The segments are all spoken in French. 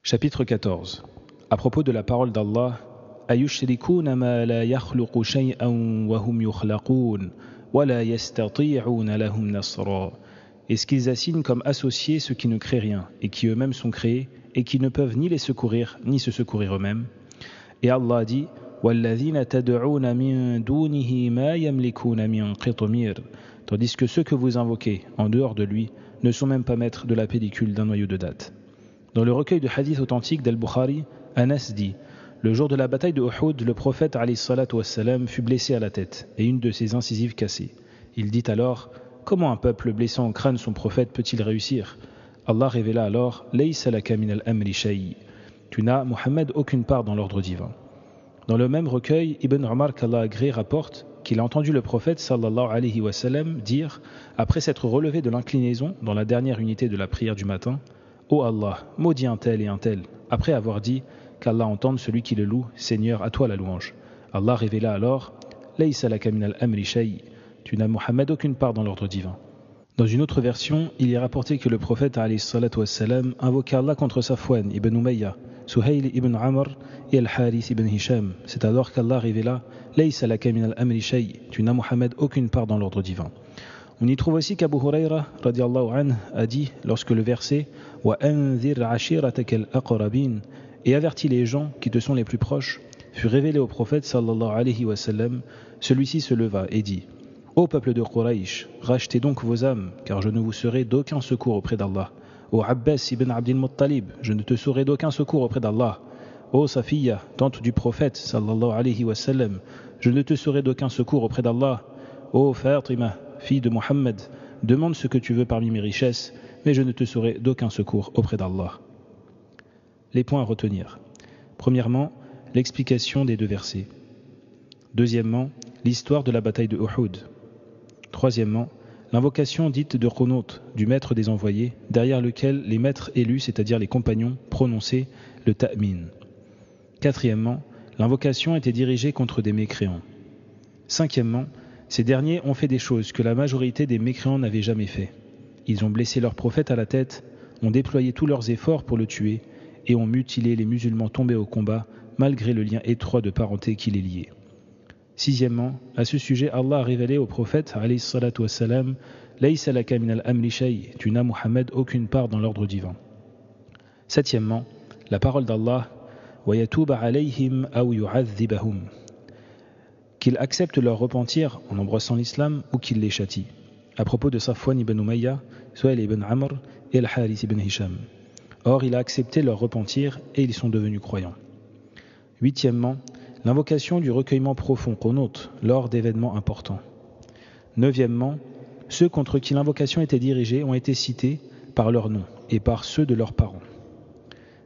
Chapitre 14. À propos de la parole d'Allah, أَيُشْرِكُونَ مَا لَا يَخْلُقُ شَيْئًا وَهُمْ يُخْلَقُونَ وَلَا يَسْتَطِيعُونَ لَهُمْ نَصْرًا. Est-ce qu'ils assignent comme associés ceux qui ne créent rien et qui eux-mêmes sont créés et qui ne peuvent ni les secourir ni se secourir eux-mêmes? Et Allah dit وَالَّذِينَ تَدْعُونَ مِن دُونِهِ مَا يَمْلِكُونَ مِن قِطْمِيرٍ. Tandis que ceux que vous invoquez en dehors de lui ne sont même pas maîtres de la pellicule d'un noyau de date. Dans le recueil de hadith authentique d'Al-Bukhari, Anas dit: le jour de la bataille de Uhud, le prophète alayhi salatu wassalam fut blessé à la tête et une de ses incisives cassée. Il dit alors: comment un peuple blessant au crâne son prophète peut-il réussir? Allah révéla alors: Laysa laka min al-amri shay. Tu n'as, Muhammad, aucune part dans l'ordre divin. Dans le même recueil, Ibn Umar qu'Allah agrée rapporte qu'il a entendu le prophète sallallahu alayhi wa sallam dire, après s'être relevé de l'inclinaison dans la dernière unité de la prière du matin: Ô Allah, maudis un tel et un tel, après avoir dit qu'Allah entende celui qui le loue, Seigneur, à toi la louange. Allah révéla alors: Laysa laka min al-amri shay. Tu n'as, Muhammad, aucune part dans l'ordre divin. Dans une autre version, il est rapporté que le prophète alayhi salatu wassalam invoqua Allah contre Safwan ibn Umayya, Suhayl ibn Amr et Al-Harith ibn Hisham. C'est alors qu'Allah révéla: Laysa laka min al-amri shay. Tu n'as, Muhammad, aucune part dans l'ordre divin. On y trouve aussi qu'Abu Huraira radiyallahu anhu a dit, lorsque le verset wa anzir ashiratak al-aqrabin et avertis les gens qui te sont les plus proches fut révélé au prophète sallallahu alayhi wa sallam, celui-ci se leva et dit: Ô peuple de Quraysh, rachetez donc vos âmes, car je ne vous serai d'aucun secours auprès d'Allah. Ô Abbas ibn Abdil Muttalib, je ne te serai d'aucun secours auprès d'Allah. Ô Safiya, tante du prophète sallallahu alayhi wa sallam, je ne te serai d'aucun secours auprès d'Allah. Ô Fatima, fille de Muhammad, demande ce que tu veux parmi mes richesses, mais je ne te serai d'aucun secours auprès d'Allah. Les points à retenir. Premièrement, l'explication des deux versets. Deuxièmement, l'histoire de la bataille de Uhud. Troisièmement, l'invocation dite de Qunut, du maître des envoyés, derrière lequel les maîtres élus, c'est-à-dire les compagnons, prononçaient le ta'min. Quatrièmement, l'invocation était dirigée contre des mécréants. Cinquièmement, ces derniers ont fait des choses que la majorité des mécréants n'avaient jamais fait. Ils ont blessé leur prophète à la tête, ont déployé tous leurs efforts pour le tuer et ont mutilé les musulmans tombés au combat malgré le lien étroit de parenté qui les liait. Sixièmement, à ce sujet, Allah a révélé au prophète alayhi salatu wassalam: Laysa laka min al-amri shay. Tu n'as, Muhammad, aucune part dans l'ordre divin. Septièmement, la parole d'Allah: Wa yatuba alayhim aw yu'adhibahum. Qu'il accepte leur repentir en embrassant l'islam ou qu'il les châtie. À propos de Safwan ibn Umayya, Suhayl ibn Amr et Al-Harith ibn Hisham. Or, il a accepté leur repentir et ils sont devenus croyants. Huitièmement, l'invocation du recueillement profond Qunut lors d'événements importants. Neuvièmement, ceux contre qui l'invocation était dirigée ont été cités par leur nom et par ceux de leurs parents.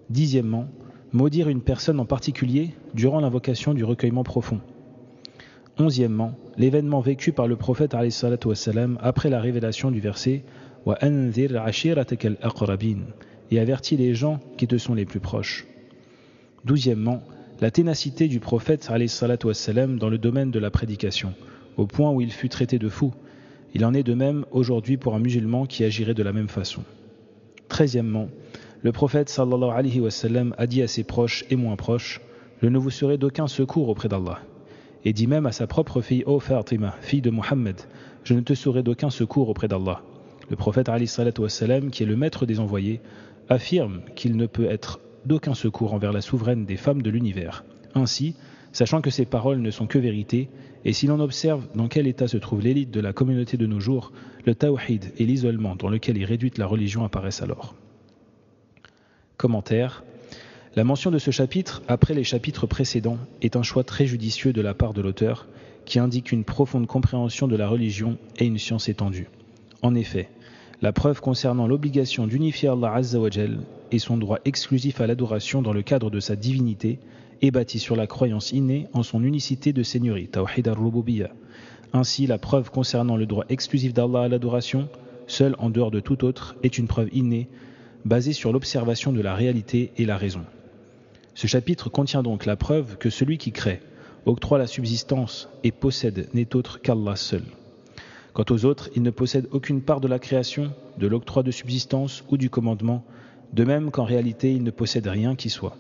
Dixièmement, maudire une personne en particulier durant l'invocation du recueillement profond. Onzièmement, l'événement vécu par le prophète alayhi salatu wassalam après la révélation du verset wa anzir ashiratak al-aqrabin et avertis les gens qui te sont les plus proches. Douzièmement, la ténacité du prophète alayhi salatu wassalam dans le domaine de la prédication, au point où il fut traité de fou. Il en est de même aujourd'hui pour un musulman qui agirait de la même façon. Treizièmement, le prophète sallallahu alayhi wa sallam a dit à ses proches et moins proches: je ne vous serai d'aucun secours auprès d'Allah. Et dit même à sa propre fille: Ô Fatima, fille de Muhammad, je ne te serai d'aucun secours auprès d'Allah. Le prophète alayhi salatu wassalam, qui est le maître des envoyés, affirme qu'il ne peut être d'aucun secours envers la souveraine des femmes de l'univers. Ainsi, sachant que ces paroles ne sont que vérité, et si l'on observe dans quel état se trouve l'élite de la communauté de nos jours, le tawhid et l'isolement dans lequel est réduite la religion apparaissent alors. Commentaire. La mention de ce chapitre, après les chapitres précédents, est un choix très judicieux de la part de l'auteur, qui indique une profonde compréhension de la religion et une science étendue. En effet, la preuve concernant l'obligation d'unifier Allah Azza wa Jal et son droit exclusif à l'adoration dans le cadre de sa divinité est bâtie sur la croyance innée en son unicité de seigneurie, Tawhid al-Rububiyya. Ainsi, la preuve concernant le droit exclusif d'Allah à l'adoration, seul en dehors de tout autre, est une preuve innée, basée sur l'observation de la réalité et la raison. Ce chapitre contient donc la preuve que celui qui crée, octroie la subsistance et possède n'est autre qu'Allah seul. Quant aux autres, ils ne possèdent aucune part de la création, de l'octroi de subsistance ou du commandement, de même qu'en réalité il ne possède rien qui soit.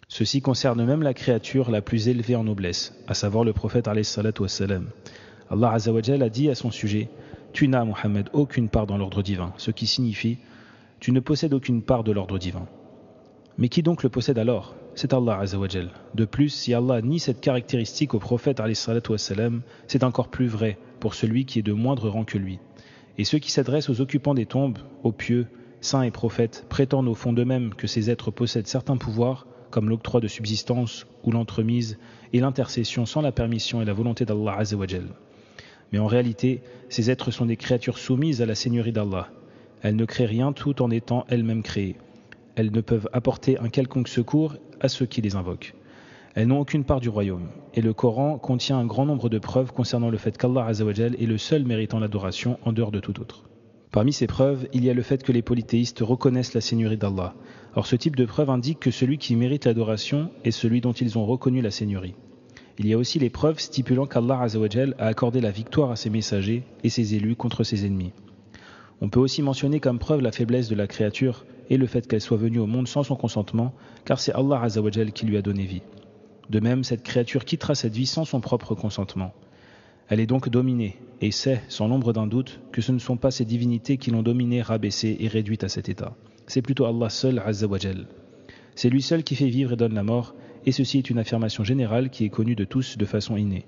Ceci concerne même la créature la plus élevée en noblesse, à savoir le prophète alayhi salatu wassalam. Allah Azza wa Jal a dit à son sujet: tu n'as, Mohammed, aucune part dans l'ordre divin, ce qui signifie tu ne possèdes aucune part de l'ordre divin. Mais qui donc le possède alors? C'est Allah Azza wa Jal. De plus, si Allah nie cette caractéristique au prophète alayhi salatu wassalam, c'est encore plus vrai pour celui qui est de moindre rang que lui. Et ceux qui s'adressent aux occupants des tombes, aux pieux, saints et prophètes, prétendent au fond d'eux-mêmes que ces êtres possèdent certains pouvoirs, comme l'octroi de subsistance ou l'entremise et l'intercession sans la permission et la volonté d'Allah Azza wa Jal. Mais en réalité, ces êtres sont des créatures soumises à la seigneurie d'Allah. Elles ne créent rien tout en étant elles-mêmes créées. Elles ne peuvent apporter un quelconque secours à ceux qui les invoquent. Elles n'ont aucune part du royaume. Et le Coran contient un grand nombre de preuves concernant le fait qu'Allah Azza wa Jal est le seul méritant l'adoration en dehors de tout autre. Parmi ces preuves, il y a le fait que les polythéistes reconnaissent la seigneurie d'Allah. Or, ce type de preuve indique que celui qui mérite l'adoration est celui dont ils ont reconnu la seigneurie. Il y a aussi les preuves stipulant qu'Allah Azza wa Jal a accordé la victoire à ses messagers et ses élus contre ses ennemis. On peut aussi mentionner comme preuve la faiblesse de la créature et le fait qu'elle soit venue au monde sans son consentement, car c'est Allah Azza wa Jal qui lui a donné vie. De même, cette créature quittera cette vie sans son propre consentement. Elle est donc dominée, et sait, sans l'ombre d'un doute, que ce ne sont pas ces divinités qui l'ont dominée, rabaissée et réduite à cet état. C'est plutôt Allah seul, Azza wa Jal. C'est lui seul qui fait vivre et donne la mort, et ceci est une affirmation générale qui est connue de tous de façon innée.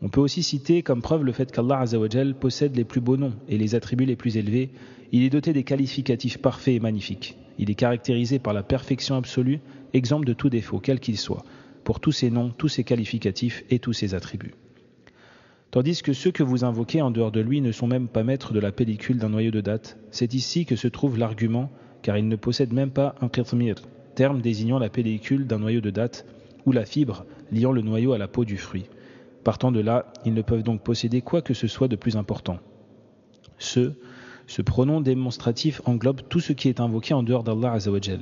On peut aussi citer comme preuve le fait qu'Allah Azza wa Jal possède les plus beaux noms et les attributs les plus élevés. Il est doté des qualificatifs parfaits et magnifiques. Il est caractérisé par la perfection absolue, exempt de tout défaut, quel qu'il soit, pour tous ses noms, tous ses qualificatifs et tous ses attributs. Tandis que ceux que vous invoquez en dehors de lui ne sont même pas maîtres de la pellicule d'un noyau de date, c'est ici que se trouve l'argument, car ils ne possèdent même pas un qitmir, terme désignant la pellicule d'un noyau de date, ou la fibre liant le noyau à la peau du fruit. Partant de là, ils ne peuvent donc posséder quoi que ce soit de plus important. Ce pronom démonstratif englobe tout ce qui est invoqué en dehors d'Allah Azza wa Jal,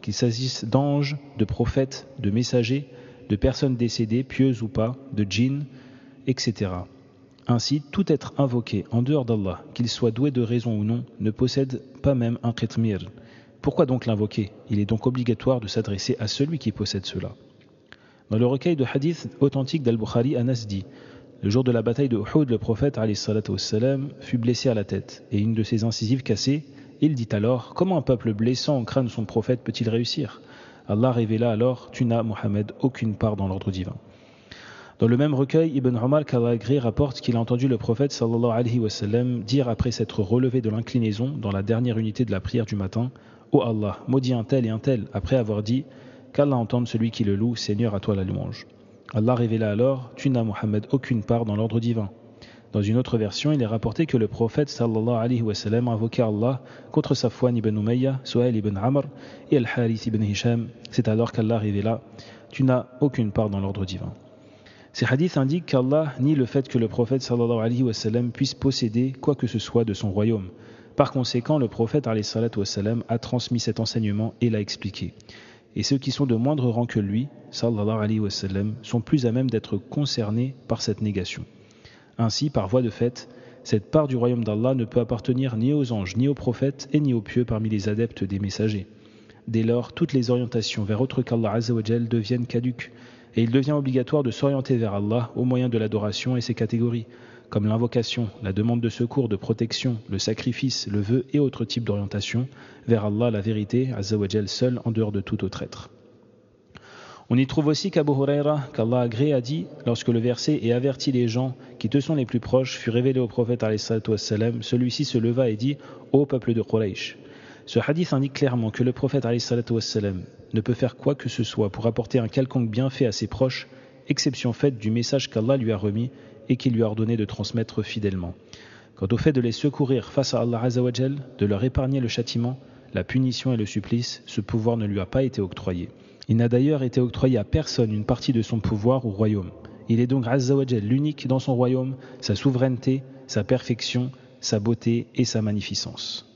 qu'il s'agisse d'anges, de prophètes, de messagers, de personnes décédées, pieuses ou pas, de djinns, etc. Ainsi, tout être invoqué en dehors d'Allah, qu'il soit doué de raison ou non, ne possède pas même un qitmir. Pourquoi donc l'invoquer? Il est donc obligatoire de s'adresser à celui qui possède cela. Dans le recueil de hadith authentique d'Al-Bukhari, Anas dit: le jour de la bataille de Uhud, le prophète alayhi salatu wassalam fut blessé à la tête et une de ses incisives cassée. Il dit alors: comment un peuple blessant au crâne son prophète peut-il réussir? Allah révéla alors: tu n'as, Mohammed, aucune part dans l'ordre divin. Dans le même recueil, Ibn Umar Kalagri rapporte qu'il a entendu le prophète sallallahu alayhi wa sallam dire après s'être relevé de l'inclinaison dans la dernière unité de la prière du matin: ô Allah, maudis un tel et un tel, après avoir dit: qu'Allah entende celui qui le loue, Seigneur, à toi la louange. Allah révéla alors: tu n'as, Mohammed, aucune part dans l'ordre divin. Dans une autre version, il est rapporté que le prophète sallallahu alayhi wa sallam invoquait Allah contre Safwan ibn Umayya, Suhail ibn Amr et Al-Harith ibn Hisham. C'est alors qu'Allah révéla: tu n'as aucune part dans l'ordre divin. Ces hadiths indiquent qu'Allah nie le fait que le prophète sallallahu alayhi wa sallam puisse posséder quoi que ce soit de son royaume. Par conséquent, le prophète alayhi salatu wa sallam a transmis cet enseignement et l'a expliqué. Et ceux qui sont de moindre rang que lui, sallallahu alayhi wa sallam, sont plus à même d'être concernés par cette négation. Ainsi, par voie de fait, cette part du royaume d'Allah ne peut appartenir ni aux anges, ni aux prophètes et ni aux pieux parmi les adeptes des messagers. Dès lors, toutes les orientations vers autre qu'Allah Azza wa Jal deviennent caduques, et il devient obligatoire de s'orienter vers Allah au moyen de l'adoration et ses catégories, comme l'invocation, la demande de secours, de protection, le sacrifice, le vœu et autres types d'orientation, vers Allah, la vérité, Azza wa Jal, seul en dehors de tout autre être. On y trouve aussi qu'Abu Huraira, qu'Allah agrée, a dit, lorsque le verset « et avertit les gens qui te sont les plus proches » fut révélé au prophète alayhi salatu wassalam, celui-ci se leva et dit « Ô peuple de Quraysh ». Ce hadith indique clairement que le prophète alayhi salatu wassalam ne peut faire quoi que ce soit pour apporter un quelconque bienfait à ses proches, exception faite du message qu'Allah lui a remis et qu'il lui a ordonné de transmettre fidèlement. Quant au fait de les secourir face à Allah Azza wa Jal, de leur épargner le châtiment, la punition et le supplice, ce pouvoir ne lui a pas été octroyé. Il n'a d'ailleurs été octroyé à personne une partie de son pouvoir ou royaume. Il est donc Azza wa Jal l'unique dans son royaume, sa souveraineté, sa perfection, sa beauté et sa magnificence.